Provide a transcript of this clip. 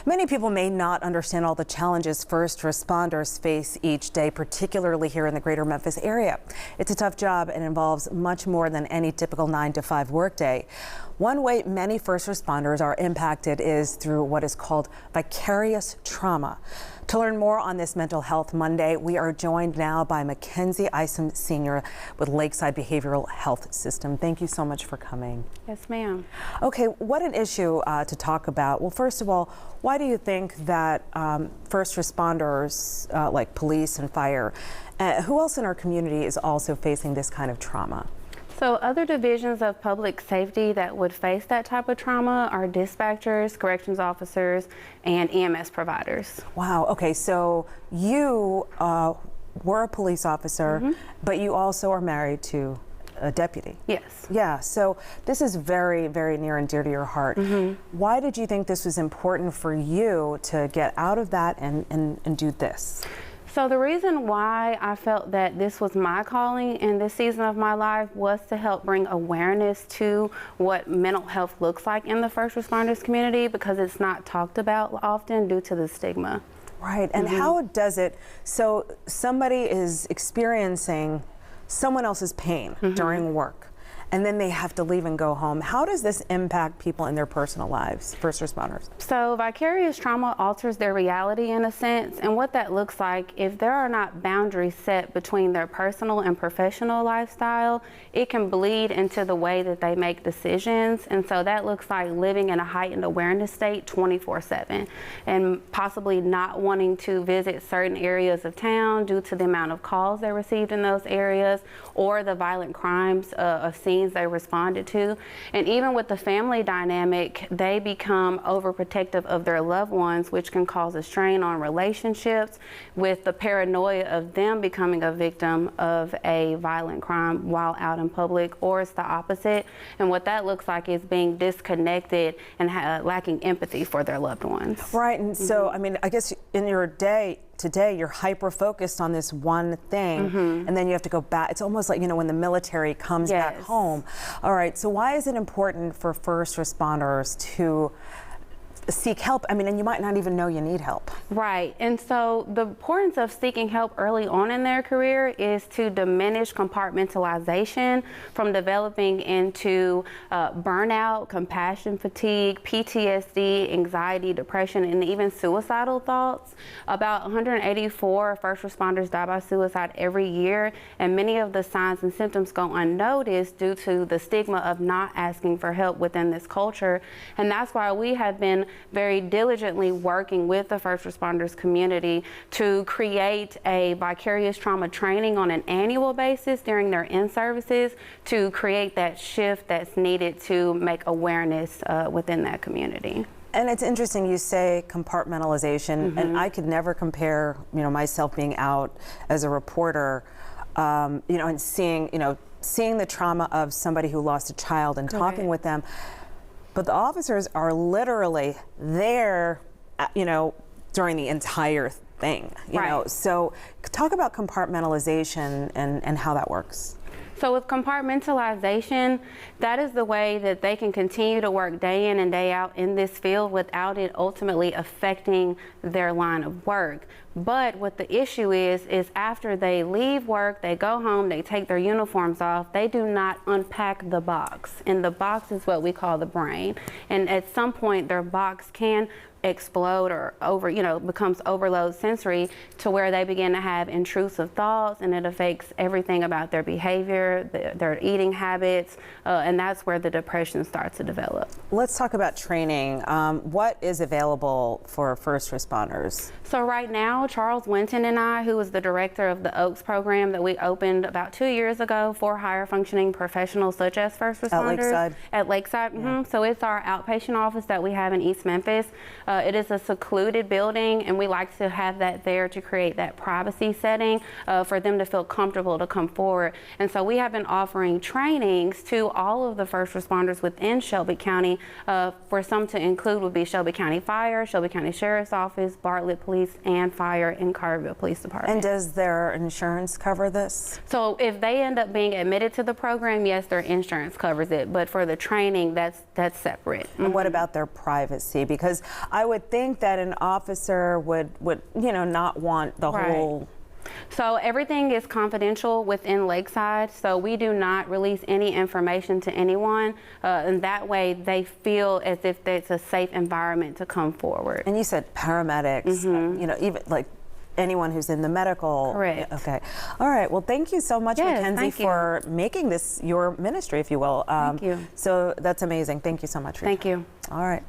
Many people may not understand all the challenges first responders face each day, particularly here in the greater Memphis area. It's a tough job and involves much more than any typical 9-to-5 workday. One way many first responders are impacted is through what is called vicarious trauma. To learn more on this Mental Health Monday, we are joined now by Mackenzie Isom Sr. with Lakeside Behavioral Health System. Thank you so much for coming. Yes, ma'am. Okay, what an issue to talk about. Well, first of all, why do you think that first responders like police and fire, who else in our community is also facing this kind of trauma? So other divisions of public safety that would face that type of trauma are dispatchers, corrections officers, and EMS providers. Wow, okay, so you were a police officer, but you also are married to a deputy. Yes. Yeah, so this is very, very near and dear to your heart. Why did you think this was important for you to get out of that and do this? So the reason why I felt that this was my calling in this season of my life was to help bring awareness to what mental health looks like in the first responders community, because it's not talked about often due to the stigma. Right, and how does it, so somebody is experiencing someone else's pain during work, and then they have to leave and go home. How does this impact people in their personal lives, first responders? So vicarious trauma alters their reality in a sense, and what that looks like, if there are not boundaries set between their personal and professional lifestyle, it can bleed into the way that they make decisions. And so that looks like living in a heightened awareness state 24/7 and possibly not wanting to visit certain areas of town due to the amount of calls they received in those areas or the violent crimes of scenes they responded to. And even with the family dynamic, they become overprotective of their loved ones, which can cause a strain on relationships, with the paranoia of them becoming a victim of a violent crime while out in public, or it's the opposite. And what that looks like is being disconnected and lacking empathy for their loved ones. Right, and so, I mean, I guess in your day today, you're hyper-focused on this one thing, and then you have to go back. It's almost like, you know, when the military comes back home. All right, so why is it important for first responders to seek help? I mean, and you might not even know you need help. Right, and so the importance of seeking help early on in their career is to diminish compartmentalization from developing into burnout, compassion fatigue, PTSD, anxiety, depression, and even suicidal thoughts. About 184 first responders die by suicide every year, and many of the signs and symptoms go unnoticed due to the stigma of not asking for help within this culture. And that's why we have been very diligently working with the first responders community to create a vicarious trauma training on an annual basis during their in-services to create that shift that's needed to make awareness within that community. And it's interesting you say compartmentalization, and I could never compare, you know, myself being out as a reporter, you know, and seeing the trauma of somebody who lost a child and talking with them. But the officers are literally there, you know, during the entire thing, you know. So talk about compartmentalization and how that works. So with compartmentalization, that is the way that they can continue to work day in and day out in this field without it ultimately affecting their line of work. But what the issue is after they leave work, they go home, they take their uniforms off, they do not unpack the box. And the box is what we call the brain. And at some point, their box can explode or becomes overload sensory to where they begin to have intrusive thoughts, and it affects everything about their behavior, their eating habits, and that's where the depression starts to develop. Let's talk about training. What is available for first responders? So right now, Charles Winton and I, who is the director of the Oaks program that we opened about 2 years ago for higher functioning professionals such as first responders. At Lakeside? At Lakeside, So it's our outpatient office that we have in East Memphis. It is a secluded building, and we like to have that there to create that privacy setting for them to feel comfortable to come forward. And so we have been offering trainings to all of the first responders within Shelby County. For some to include would be Shelby County Fire, Shelby County Sheriff's Office, Bartlett Police, and Fire, and Carterville Police Department. And does their insurance cover this? So if they end up being admitted to the program, yes, their insurance covers it. But for the training, that's separate. And what about their privacy? Because I would think that an officer would not want the Right. whole. So everything is confidential within Lakeside, so we do not release any information to anyone, and that way they feel as if it's a safe environment to come forward. And you said paramedics, even like anyone who's in the medical. Correct. Okay. All right. Well, thank you so much, Yes, Mackenzie, thank you. for making this your ministry, if you will. Thank you. So that's amazing. Thank you so much. For your Thank time. you. All right.